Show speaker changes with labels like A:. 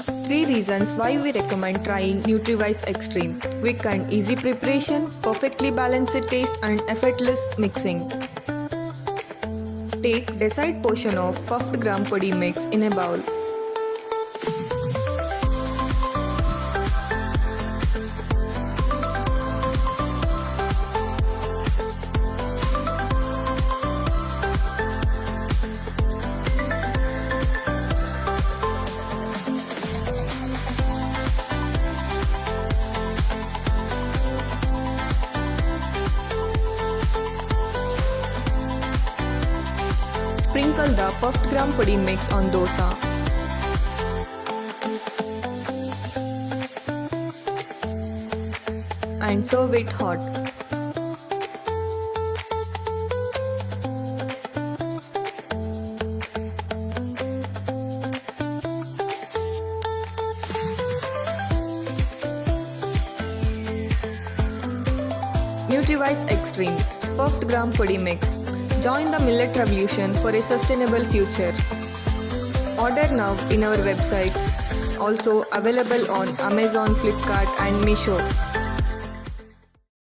A: 3 reasons why we recommend trying Nutrivise Xtreme. Quick and easy preparation, perfectly balanced taste and effortless mixing. Take desired portion of Puffed Gram Podi mix in a bowl. Sprinkle the Puffed Gram Podi mix on dosa. And serve it hot. Nutrivise Xtreme Puffed Gram Podi Mix. Join the millet revolution for a sustainable future. Order now in our website. Also available on Amazon, Flipkart and Meesho.